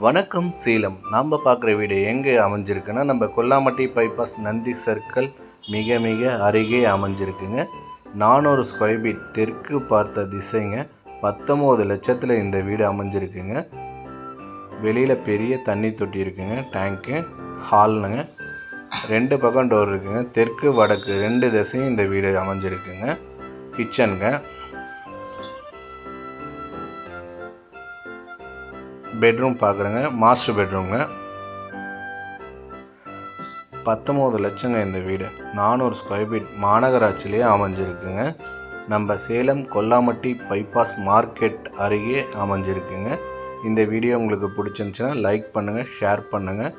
வணக்கம் சேலம். நாம் பார்க்குற வீடு எங்கே அமைஞ்சிருக்குன்னா நம்ம கொல்லாமட்டி பைபாஸ் நந்தி சர்க்கிள் மிக மிக அருகே அமைஞ்சிருக்குங்க. 400 ஸ்கொயர் ஃபீட் தெற்கு பார்த்த திசைங்க. 19 லட்சத்தில் இந்த வீடு அமைஞ்சிருக்குங்க. வெளியில் பெரிய தண்ணி தொட்டி இருக்குங்க, டேங்க்கு, ஹால்னுங்க. 2 பக்கம் டோர் இருக்குங்க. தெற்கு வடக்கு 2 திசையும் இந்த வீடு அமைஞ்சிருக்குங்க. கிச்சனுங்க, பெட்ரூம் பார்க்குறேங்க, மாஸ்டர் பெட்ரூம்ங்க. 19 லட்சங்க இந்த வீடு. 400 ஸ்கொயர் ஃபீட் மாநகராட்சியிலே அமைஞ்சிருக்குங்க. நம்ம சேலம் கொல்லாமட்டி பைபாஸ் மார்க்கெட் அருகே அமைஞ்சிருக்குங்க. இந்த வீடியோ உங்களுக்கு பிடிச்சிருந்துச்சுன்னா லைக் பண்ணுங்கள், ஷேர் பண்ணுங்கள்.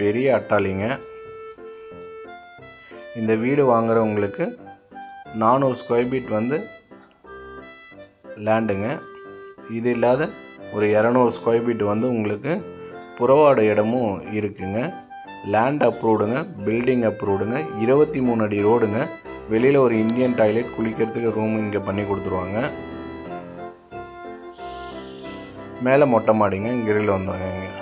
பெரிய அட்டாளிங்க. இந்த வீடு வாங்குறவங்களுக்கு 400 ஸ்கொயர் ஃபீட் லேண்டுங்க. இது இல்லாத ஒரு 200 ஸ்கொயர் ஃபீட் உங்களுக்கு புறவாட இடமும் இருக்குங்க. லேண்ட் அப்ரூவ்டுங்க, பில்டிங் அப்ரூவ்டுங்க, 23 அடி ரோடுங்க. வெளியில் ஒரு இந்தியன் டாய்லெட், குளிக்கிறதுக்கு ரூம் இங்கே பண்ணி கொடுத்துருவாங்க. மேலே மொட்டை மாடிங்க, கிரில் வந்துடுங்க. இங்கே